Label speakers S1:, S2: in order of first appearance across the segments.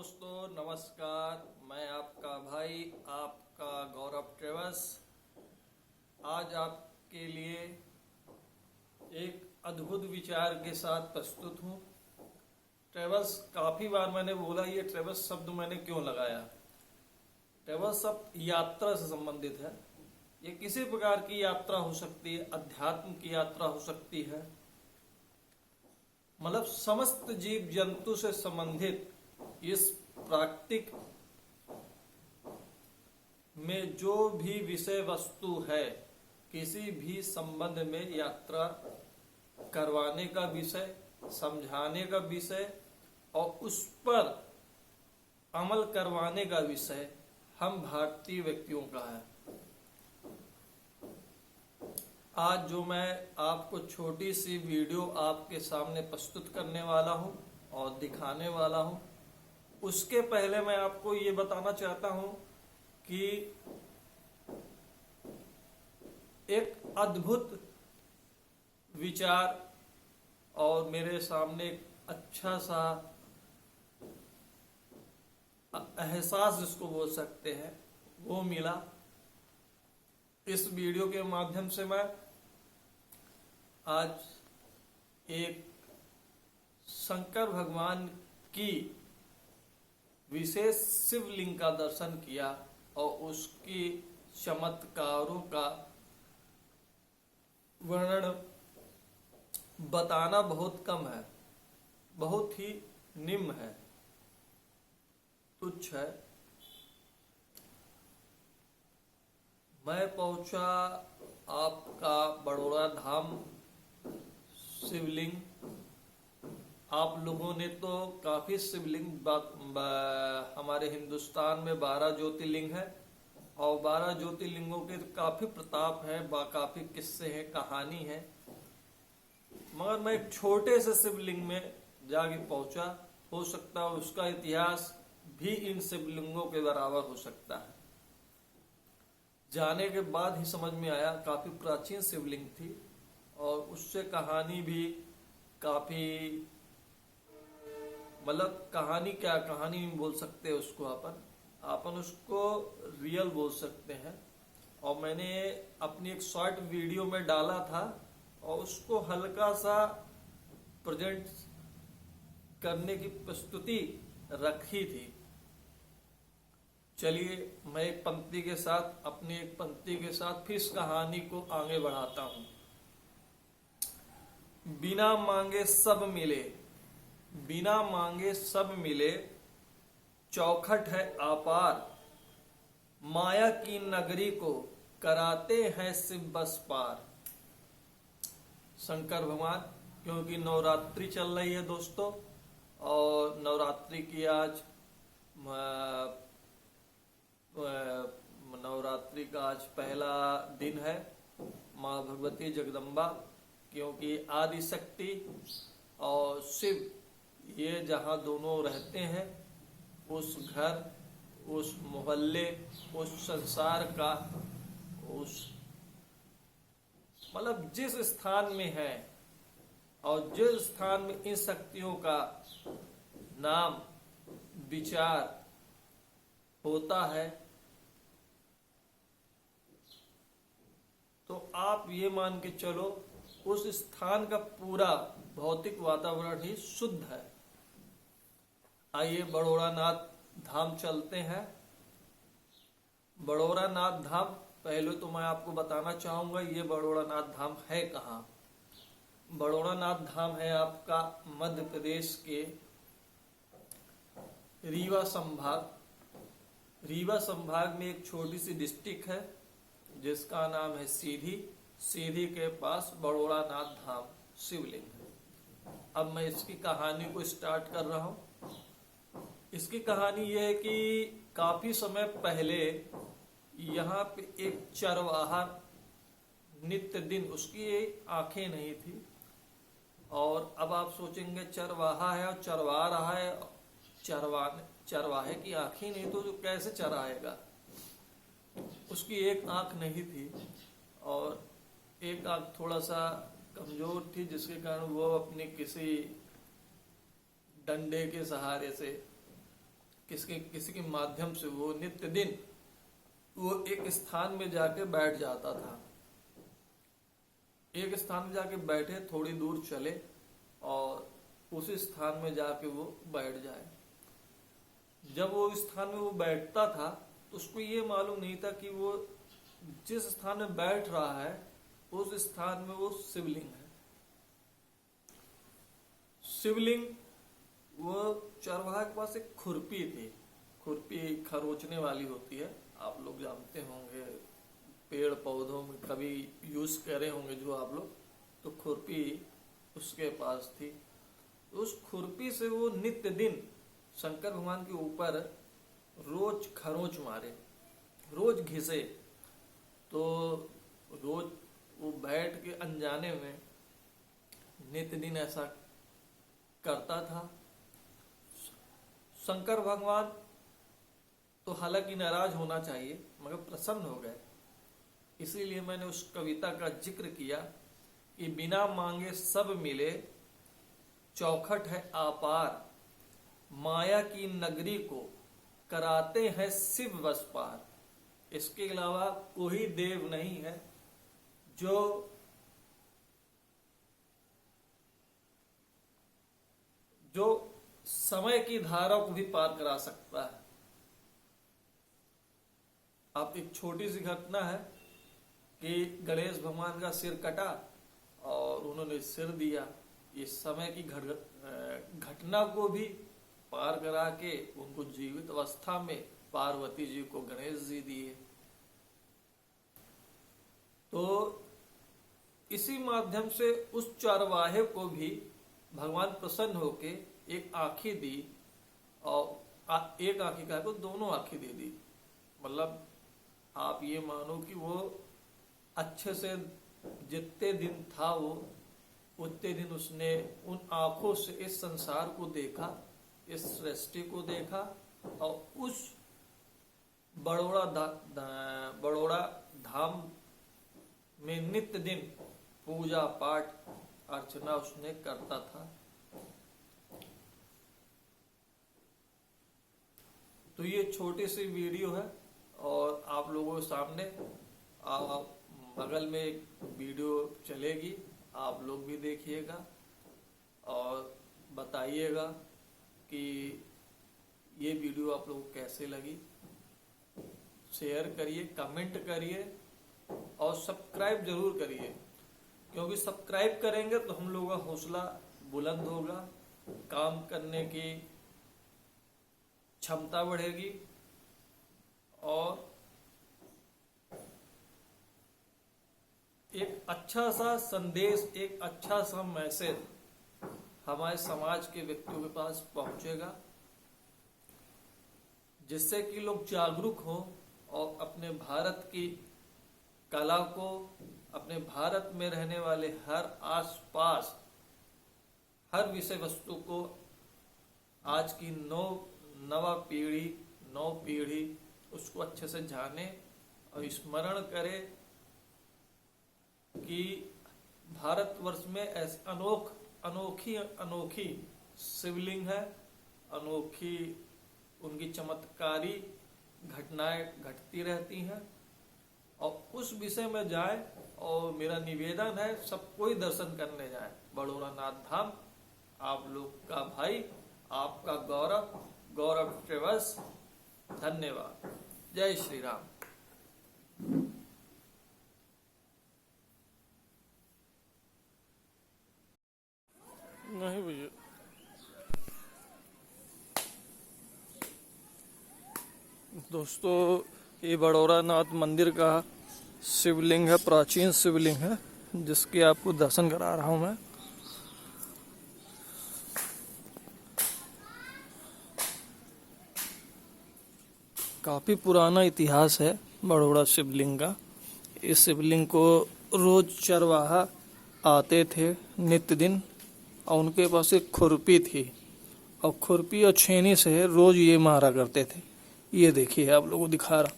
S1: दोस्तों नमस्कार। मैं आपका भाई आपका गौरव ट्रेवल्स आज आपके लिए एक अद्भुत विचार के साथ प्रस्तुत हूँ। ट्रेवल्स काफी बार मैंने बोला, ये ट्रेवल्स शब्द मैंने क्यों लगाया। ट्रेवल्स शब्द यात्रा से संबंधित है। ये किसी प्रकार की यात्रा हो सकती है, अध्यात्म की यात्रा हो सकती है, मतलब समस्त जीव जंतु से संबंधित इस प्राकृतिक में जो भी विषय वस्तु है, किसी भी संबंध में यात्रा करवाने का विषय, समझाने का विषय और उस पर अमल करवाने का विषय हम भारतीय व्यक्तियों का है। आज जो मैं आपको छोटी सी वीडियो आपके सामने प्रस्तुत करने वाला हूं और दिखाने वाला हूं, उसके पहले मैं आपको ये बताना चाहता हूं कि एक अद्भुत विचार और मेरे सामने एक अच्छा सा एहसास जिसको बोल सकते हैं वो मिला। इस वीडियो के माध्यम से मैं आज एक शंकर भगवान की विशेष शिवलिंग का दर्शन किया और उसकी चमत्कारों का वर्णन बताना बहुत कम है, बहुत ही निम्न है, तुच्छ है। मैं पहुंचा आपका बड़ौरा धाम शिवलिंग। आप लोगों ने तो काफी शिवलिंग हमारे हिंदुस्तान में 12 ज्योतिर्लिंग है और 12 ज्योतिर्लिंगों के काफी प्रताप है, काफी किस्से हैं, कहानी है, मगर मैं एक छोटे से शिवलिंग में जाके पहुंचा। हो सकता है उसका इतिहास भी इन शिवलिंगों के बराबर हो सकता है। जाने के बाद ही समझ में आया काफी प्राचीन शिवलिंग थी और उससे कहानी भी काफी, मतलब कहानी क्या, कहानी नहीं बोल सकते उसको, अपन उसको रियल बोल सकते हैं। और मैंने अपनी एक शॉर्ट वीडियो में डाला था और उसको हल्का सा प्रेजेंट करने की प्रस्तुति रखी थी। चलिए मैं एक पंक्ति के साथ, अपनी एक पंक्ति के साथ फिर इस कहानी को आगे बढ़ाता हूं। बिना मांगे सब मिले, बिना मांगे सब मिले, चौखट है अपार, माया की नगरी को कराते हैं शिव बस पार। शंकर भगवान, क्योंकि नवरात्रि चल रही है दोस्तों और नवरात्रि की आज नवरात्रि का आज पहला दिन है। माँ भगवती जगदम्बा, क्योंकि आदि शक्ति और शिव ये जहाँ दोनों रहते हैं, उस घर, उस मोहल्ले, उस संसार का, उस मतलब जिस स्थान में है और जिस स्थान में इन शक्तियों का नाम विचार होता है, तो आप ये मान के चलो उस स्थान का पूरा भौतिक वातावरण ही शुद्ध है। आइए बड़ौरा नाथ धाम चलते हैं। बड़ौरा नाथ धाम, पहले तो मैं आपको बताना चाहूंगा ये बड़ौरा नाथ धाम है कहाँ। बड़ौरा नाथ धाम है आपका मध्य प्रदेश के रीवा संभाग। रीवा संभाग में एक छोटी सी डिस्ट्रिक्ट है जिसका नाम है सीधी। सीधी के पास बड़ौरा नाथ धाम शिवलिंग है। अब मैं इसकी कहानी को स्टार्ट कर रहा हूँ। इसकी कहानी यह है कि काफी समय पहले यहाँ पे एक चरवाहा नित्य दिन, उसकी आंखें नहीं थी। और अब आप सोचेंगे चरवाहा है और चरवा रहा है, चरवाहे की आंखें नहीं तो जो कैसे चराएगा। उसकी एक आंख नहीं थी और एक आंख थोड़ा सा कमजोर थी, जिसके कारण वो अपने किसी डंडे के सहारे से किसी के माध्यम से वो नित्य दिन वो एक स्थान में जाके बैठ जाता था। एक स्थान में जाके बैठे, थोड़ी दूर चले और उसी स्थान में जाके वो बैठ जाए। जब वो स्थान में वो बैठता था तो उसको ये मालूम नहीं था कि वो जिस स्थान में बैठ रहा है उस स्थान में वो शिवलिंग है। शिवलिंग, वो चरवाहा के पास एक खुरपी थी। खुरपी खरोचने वाली होती है, आप लोग जानते होंगे, पेड़ पौधों में कभी यूज करे होंगे जो आप लोग, तो खुरपी उसके पास थी। उस खुरपी से वो नित्य दिन शंकर भगवान के ऊपर रोज खरोच मारे, रोज घिसे। तो रोज वो बैठ के अनजाने में नित्य दिन ऐसा करता था। शंकर भगवान तो हालांकि नाराज होना चाहिए मगर प्रसन्न हो गए। इसीलिए मैंने उस कविता का जिक्र किया कि बिना मांगे सब मिले, चौखट है आपार, माया की नगरी को कराते हैं शिव बस पार। इसके अलावा कोई देव नहीं है जो समय की धारा को भी पार करा सकता है। आप एक छोटी सी घटना है कि गणेश भगवान का सिर कटा और उन्होंने सिर दिया। इस समय की घटना को भी पार करा के उनको जीवित अवस्था में पार्वती जी को गणेश जी दिए। तो इसी माध्यम से उस चरवाहे को भी भगवान प्रसन्न होके एक आंखी दी, और एक आंखी का को दोनों आंखी दे दी। मतलब आप ये मानो कि वो अच्छे से जितने दिन था वो उतने दिन उसने उन आंखों से इस संसार को देखा, इस सृष्टि को देखा, और उस बड़ौड़ा धाम में नित्य दिन पूजा पाठ अर्चना उसने करता था। तो ये छोटी सी वीडियो है और आप लोगों के सामने बगल में एक वीडियो चलेगी, आप लोग भी देखिएगा और बताइएगा कि ये वीडियो आप लोगों को कैसे लगी। शेयर करिए, कमेंट करिए और सब्सक्राइब जरूर करिए, क्योंकि सब्सक्राइब करेंगे तो हम लोगों का हौसला बुलंद होगा, काम करने की क्षमता बढ़ेगी और एक अच्छा सा संदेश, एक अच्छा सा मैसेज हमारे समाज के व्यक्तियों के पास पहुंचेगा, जिससे कि लोग जागरूक हो और अपने भारत की कला को, अपने भारत में रहने वाले हर आसपास हर विषय वस्तु को आज की नव पीढ़ी उसको अच्छे से जाने और स्मरण करे कि भारतवर्ष में ऐसी अनोखी शिवलिंग है, अनोखी उनकी चमत्कारी घटनाएं घटती रहती हैं, और उस विषय में जाए। और मेरा निवेदन है सब कोई दर्शन करने जाए बड़ौरा नाथ धाम। आप लोग का भाई, आपका गौरव ट्रेवल्स। धन्यवाद। जय श्री राम। नहीं भैया, दोस्तों ये बड़ौरा नाथ मंदिर का शिवलिंग है, प्राचीन शिवलिंग है, जिसके आपको दर्शन करा रहा हूं मैं। काफी पुराना इतिहास है बड़ौरा शिवलिंग का। इस शिवलिंग को रोज चरवाहा आते थे नित्य दिन, और उनके पास एक खुरपी थी, और खुरपी और छेनी से रोज ये मारा करते थे। ये देखिए, आप लोगों को दिखा रहा,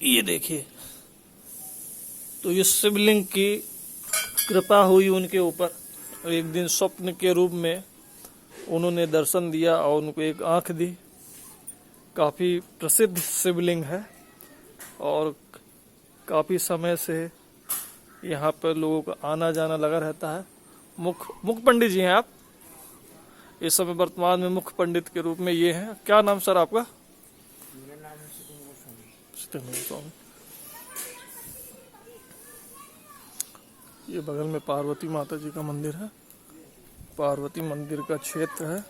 S1: ये देखिए। तो ये शिवलिंग की कृपा हुई उनके ऊपर, और एक दिन स्वप्न के रूप में उन्होंने दर्शन दिया और उनको एक आंख दी। काफ़ी प्रसिद्ध शिवलिंग है और काफ़ी समय से यहाँ पर लोगों का आना जाना लगा रहता है। मुख्य पंडित जी हैं आप इस समय वर्तमान में मुख्य पंडित के रूप में ये हैं। क्या नाम सर आपका?
S2: मेरा नाम है सिद्धेश्वर
S1: स्वामी। ये बगल में पार्वती माता जी का मंदिर है। पार्वती मंदिर का क्षेत्र है।